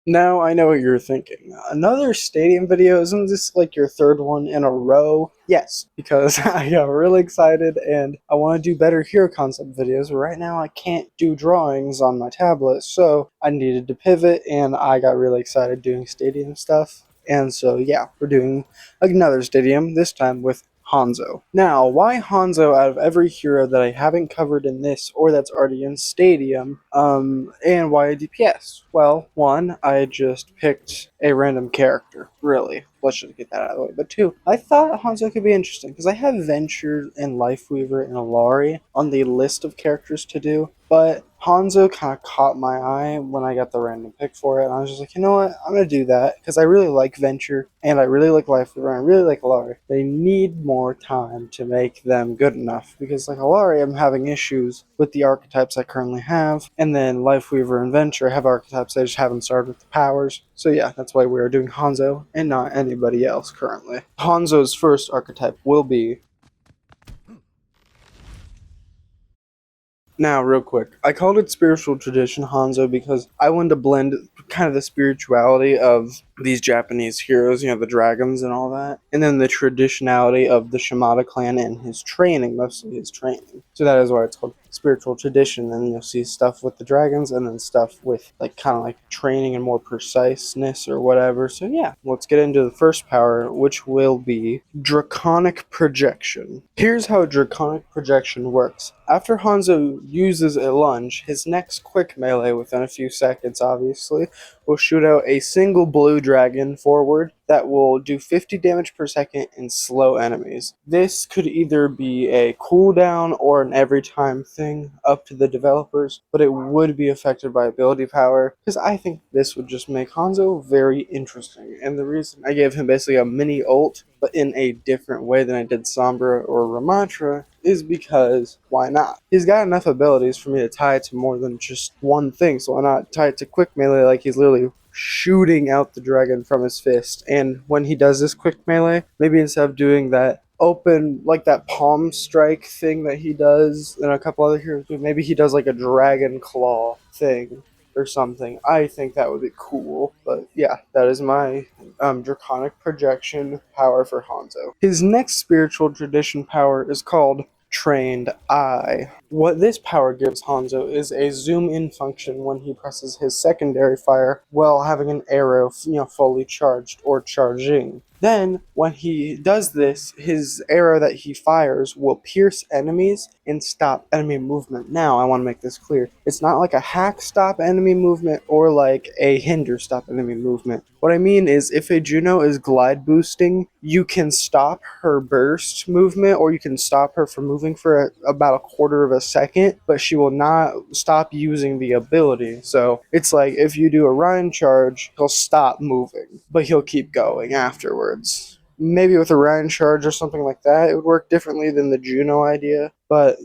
Now I know what you're thinking. Another stadium video? Isn't this like your third one in a row? Yes, because I got really excited and I want to do better hero concept videos. Right now I can't do drawings on my tablet, so I needed to pivot and I got really excited doing stadium stuff. And so yeah, we're doing another stadium, this time with Hanzo. Now, why Hanzo out of every hero that I haven't covered in this or that's already in Stadium, and why a DPS? Well, one, I just picked a random character, really. Let's just get that out of the way. But two, I thought Hanzo could be interesting because I have Venture and Lifeweaver and Alari on the list of characters to do, but Hanzo kind of caught my eye when I got the random pick for it, and I was just like, you know what, I'm going to do that because I really like Venture and I really like Lifeweaver and I really like Alari. They need more time to make them good enough because, like Alari, I'm having issues with the archetypes I currently have, and then Lifeweaver and Venture have archetypes I just haven't started with the powers. So yeah, that's why we are doing Hanzo and not anybody else currently. Hanzo's first archetype will be... Now, real quick, I called it Spiritual Tradition Hanzo because I wanted to blend kind of the spirituality of these Japanese heroes, you know, the dragons and all that, and then the traditionality of the Shamada clan and his training, mostly his training. So that is why it's called Spiritual Tradition, and you'll see stuff with the dragons and then stuff with like kind of like training and more preciseness or whatever. So yeah, let's get into the first power, which will be Draconic Projection. Here's how Draconic Projection works. After Hanzo uses a lunge, his next quick melee within a few seconds, obviously, will shoot out a single blue dragon forward that will do 50 damage per second and slow enemies. This could either be a cooldown or an every time thing, up to the developers, but it would be affected by ability power, because I think this would just make Hanzo very interesting. And the reason I gave him basically a mini ult, but in a different way than I did Sombra or Ramatra, is because why not? He's got enough abilities for me to tie it to more than just one thing, so why not tie it to quick melee like he's literally shooting out the dragon from his fist. And when he does this quick melee, maybe instead of doing that open, like that palm strike thing that he does and a couple other heroes, maybe he does like a dragon claw thing or something. I think that would be cool. But yeah, that is my Draconic Projection power for Hanzo. His next spiritual tradition power is called Trained Eye. What this power gives Hanzo is a zoom in function when he presses his secondary fire while having an arrow, fully charged or charging. Then, when he does this, his arrow that he fires will pierce enemies and stop enemy movement. Now, I want to make this clear. It's not like a hack stop enemy movement or like a hinder stop enemy movement. What I mean is, if a Juno is glide boosting, you can stop her burst movement or you can stop her from moving for about a quarter of a second, but she will not stop using the ability. So it's like if you do a Ryan charge, he'll stop moving, but he'll keep going afterwards. Maybe with a Ryan charge or something like that, it would work differently than the Juno idea, but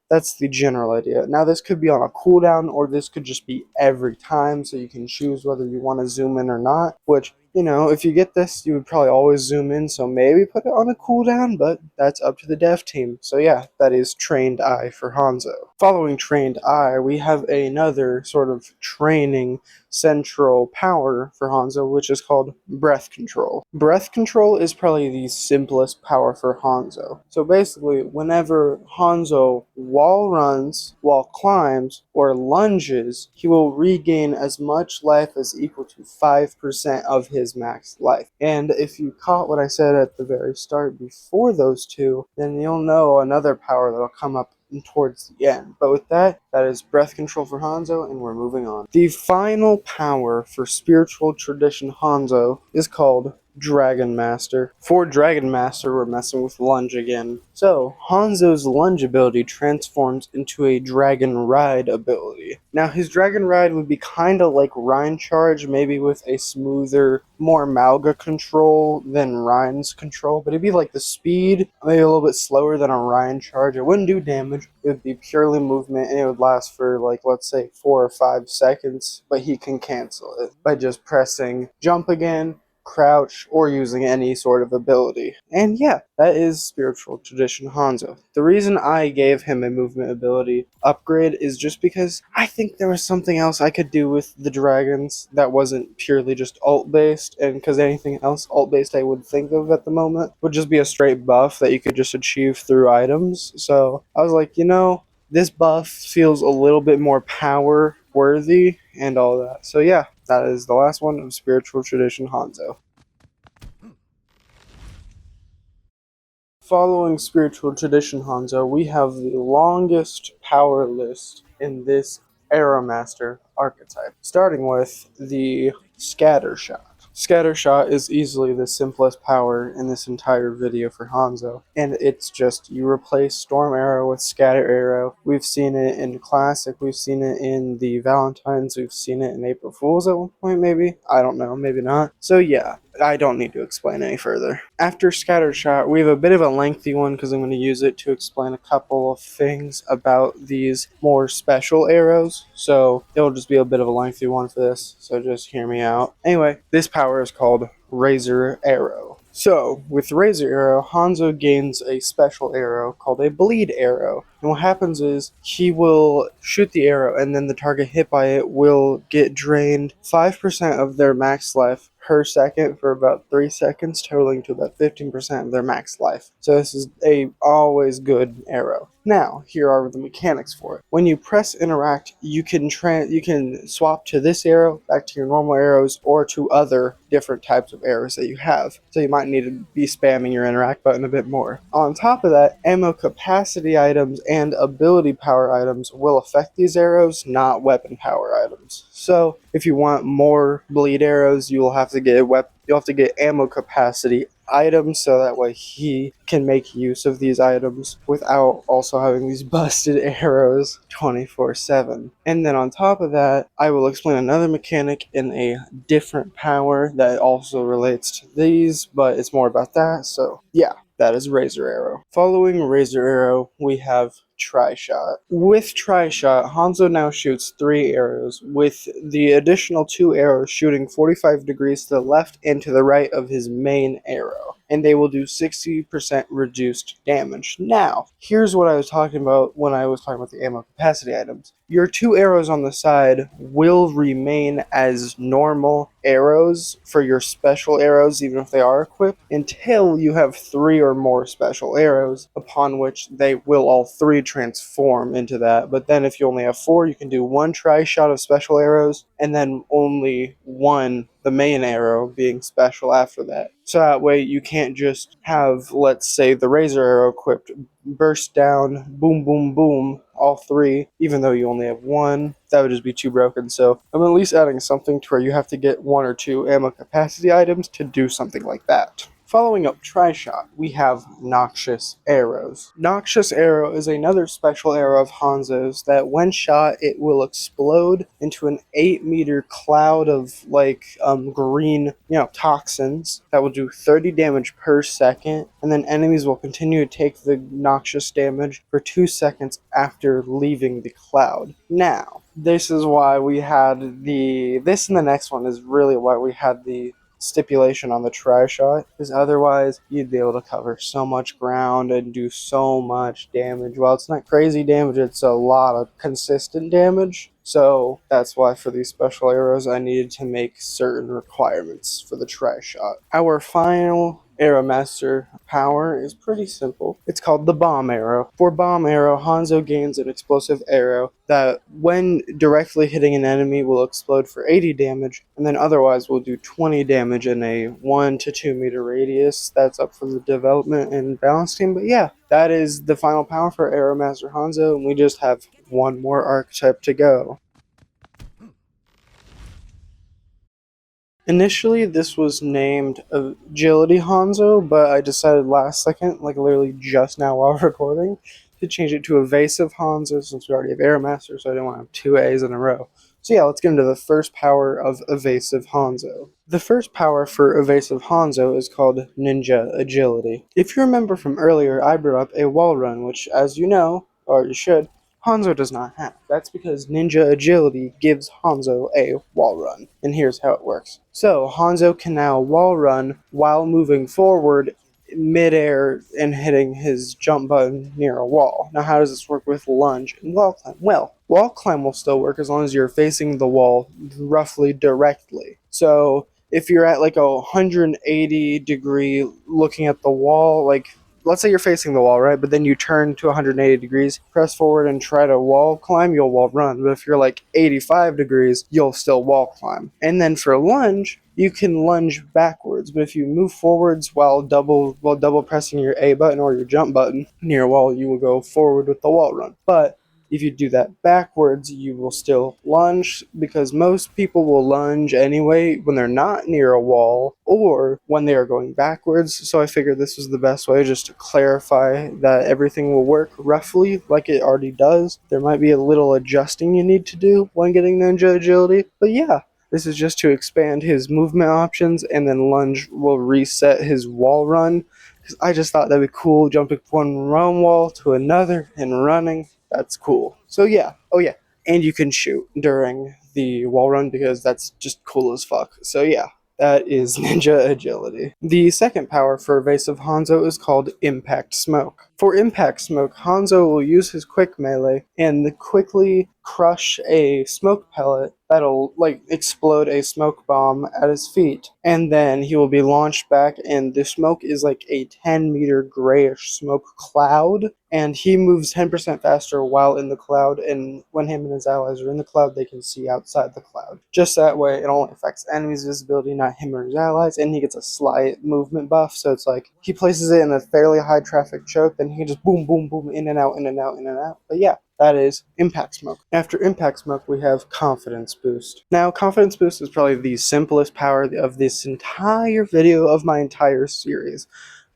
that's the general idea. Now this could be on a cooldown or this could just be every time, so you can choose whether you want to zoom in or not, which if you get this, you would probably always zoom in, so maybe put it on a cooldown, but that's up to the dev team. So yeah, that is Trained Eye for Hanzo. Following Trained Eye, we have another sort of training central power for Hanzo, which is called Breath Control. Breath Control is probably the simplest power for Hanzo. So basically, whenever Hanzo wall runs, wall climbs, or lunges, he will regain as much life as equal to 5% of his max life. And if you caught what I said at the very start before those two, then you'll know another power that'll come up towards the end. But with that is Breath Control for Hanzo, and we're moving on. The final power for Spiritual Tradition Hanzo is called Dragon Master. For Dragon Master, we're messing with lunge again. So, Hanzo's lunge ability transforms into a Dragon Ride ability. Now, his Dragon Ride would be kind of like Rhine Charge, maybe with a smoother, more Malga control than Rhine's control, but it'd be like the speed, maybe a little bit slower than a Rhine Charge. It wouldn't do damage, it would be purely movement, and it would last for, like, let's say 4 or 5 seconds, but he can cancel it by just pressing jump again, crouch, or using any sort of ability. And yeah, that is Spiritual Tradition Hanzo. The reason I gave him a movement ability upgrade is just because I think there was something else I could do with the dragons that wasn't purely just ult based, and because anything else ult based I would think of at the moment would just be a straight buff that you could just achieve through items. So I was like, this buff feels a little bit more power worthy and all that. So yeah, that is the last one of Spiritual Tradition Hanzo. Following Spiritual Tradition Hanzo, we have the longest power list in this Arrow Master archetype, starting with the Scatter Shot. Scatter Shot is easily the simplest power in this entire video for Hanzo, and it's just you replace Storm Arrow with Scatter Arrow. We've seen it in Classic, we've seen it in the Valentines, we've seen it in April Fools at one point maybe? I don't know, maybe not. So yeah, I don't need to explain any further. After Scatter Shot, we have a bit of a lengthy one because I'm going to use it to explain a couple of things about these more special arrows. So it'll just be a bit of a lengthy one for this, so just hear me out. Anyway, this power is called Razor Arrow. So, with Razor Arrow, Hanzo gains a special arrow called a Bleed Arrow. And what happens is, he will shoot the arrow and then the target hit by it will get drained 5% of their max life per second for about 3 seconds, totaling to about 15% of their max life. So this is a always good arrow. Now, here are the mechanics for it. When you press interact, you can swap to this arrow, back to your normal arrows, or to other different types of arrows that you have. So you might need to be spamming your interact button a bit more. On top of that, ammo capacity items and ability power items will affect these arrows, not weapon power items. So if you want more bleed arrows, you'll have to get ammo capacity items, so that way he can make use of these items without also having these busted arrows 24/7. And then on top of that, I will explain another mechanic in a different power that also relates to these, but it's more about that. So yeah, that is Razor Arrow. Following Razor Arrow, we have Tri-Shot. With Tri-Shot, Hanzo now shoots 3 arrows, with the additional 2 arrows shooting 45 degrees to the left and to the right of his main arrow, and they will do 60% reduced damage. Now, here's what I was talking about when I was talking about the ammo capacity items. Your 2 arrows on the side will remain as normal arrows for your special arrows, even if they are equipped, until you have 3 or more special arrows, upon which they will all 3 transform into that. But then if you only have 4, you can do 1 Tri-Shot of special arrows, and then only 1, the main arrow, being special after that. So that way you can't just have, let's say, the Razor Arrow equipped, burst down, boom, boom, boom, all 3, even though you only have 1. That would just be too broken. So I'm at least adding something to where you have to get 1 or 2 ammo capacity items to do something like that. Following up Tri-Shot, we have Noxious Arrows. Noxious Arrow is another special arrow of Hanzo's that when shot, it will explode into an 8-meter cloud of green, toxins that will do 30 damage per second, and then enemies will continue to take the noxious damage for 2 seconds after leaving the cloud. Now, this is why we had this and the next one is really why we had the stipulation on the Tri-Shot, because otherwise you'd be able to cover so much ground and do so much damage. Well, it's not crazy damage, it's a lot of consistent damage. So that's why for these special arrows I needed to make certain requirements for the Tri-Shot. Our final Arrow Master power is pretty simple. It's called the Bomb Arrow. For Bomb Arrow, Hanzo gains an explosive arrow that when directly hitting an enemy will explode for 80 damage, and then otherwise will do 20 damage in a 1 to 2 meter radius. That's up for the development and balance team, but yeah, that is the final power for Arrow Master Hanzo, and we just have one more archetype to go. Initially, this was named Agility Hanzo, but I decided last second, like literally just now while recording, to change it to Evasive Hanzo since we already have Air Master, so I didn't want to have 2 A's in a row. So yeah, let's get into the first power of Evasive Hanzo. The first power for Evasive Hanzo is called Ninja Agility. If you remember from earlier, I brought up a wall run, which, as you know, or you should, Hanzo does not have. That's because ninja agility gives Hanzo a wall run. And here's how it works. So Hanzo can now wall run while moving forward midair and hitting his jump button near a wall. Now, how does this work with lunge and wall climb? Well, wall climb will still work as long as you're facing the wall roughly directly. So if you're at like a 180 degree looking at the wall, like let's say you're facing the wall, right? But then you turn to 180 degrees, press forward and try to wall climb, you'll wall run. But if you're like 85 degrees, you'll still wall climb. And then for lunge, you can lunge backwards, but if you move forwards while double pressing your A button or your jump button near a wall, you will go forward with the wall run. But if you do that backwards, you will still lunge, because most people will lunge anyway when they're not near a wall or when they are going backwards. So I figured this was the best way, just to clarify that everything will work roughly like it already does. There might be a little adjusting you need to do when getting ninja agility, but yeah. This is just to expand his movement options, and then lunge will reset his wall run. Because I just thought that'd be cool, jumping from one wall to another and running. That's cool. So yeah, oh yeah, and you can shoot during the wall run because that's just cool as fuck. So yeah, that is ninja agility. The second power for Evasive Hanzo is called Impact Smoke. For Impact Smoke, Hanzo will use his quick melee and quickly crush a smoke pellet that'll like explode a smoke bomb at his feet, and then he will be launched back, and the smoke is like a 10-meter grayish smoke cloud, and he moves 10% faster while in the cloud, and when him and his allies are in the cloud, they can see outside the cloud. Just that way, it only affects enemies' visibility, not him or his allies, and he gets a slight movement buff, so it's like he places it in a fairly high traffic choke, then he can just boom, boom, boom, in and out, in and out, in and out. But yeah, that is Impact Smoke. After Impact Smoke, we have Confidence Boost. Now, Confidence Boost is probably the simplest power of this entire video, of my entire series.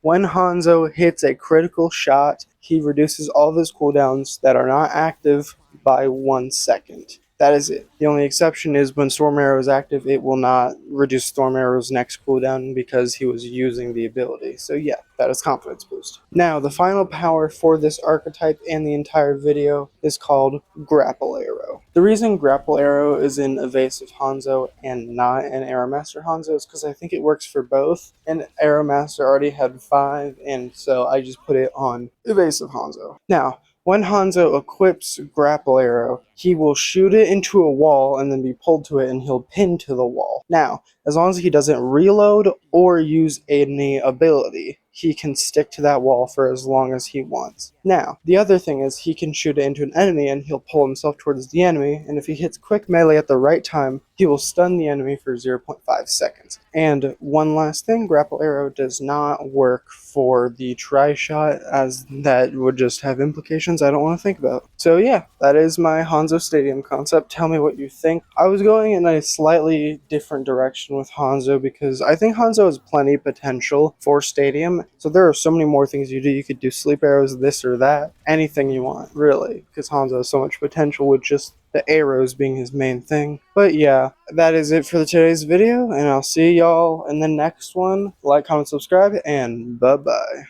When Hanzo hits a critical shot, he reduces all of his cooldowns that are not active by 1 second. That is it. The only exception is when Storm Arrow is active, it will not reduce Storm Arrow's next cooldown because he was using the ability. So yeah, that is Confidence Boost. Now, the final power for this archetype and the entire video is called Grapple Arrow. The reason Grapple Arrow is in Evasive Hanzo and not in Aeromaster Hanzo is because I think it works for both, and Aeromaster already had 5, and so I just put it on Evasive Hanzo. Now, when Hanzo equips Grapple Arrow, he will shoot it into a wall and then be pulled to it, and he'll pin to the wall. Now, as long as he doesn't reload or use any ability, he can stick to that wall for as long as he wants. Now, the other thing is he can shoot it into an enemy and he'll pull himself towards the enemy, and if he hits quick melee at the right time, he will stun the enemy for 0.5 seconds. And one last thing, Grapple Arrow does not work for the tri-shot, as that would just have implications I don't want to think about. So yeah, that is my Hanzo Stadium concept. Tell me what you think. I was going in a slightly different direction with Hanzo because I think Hanzo has plenty of potential for Stadium. So there are so many more things you do. You could do sleep arrows, this or that, anything you want, really, because Hanzo has so much potential with just the arrows being his main thing. But yeah, that is it for today's video, and I'll see y'all in the next one. Like, comment, subscribe, and bye-bye.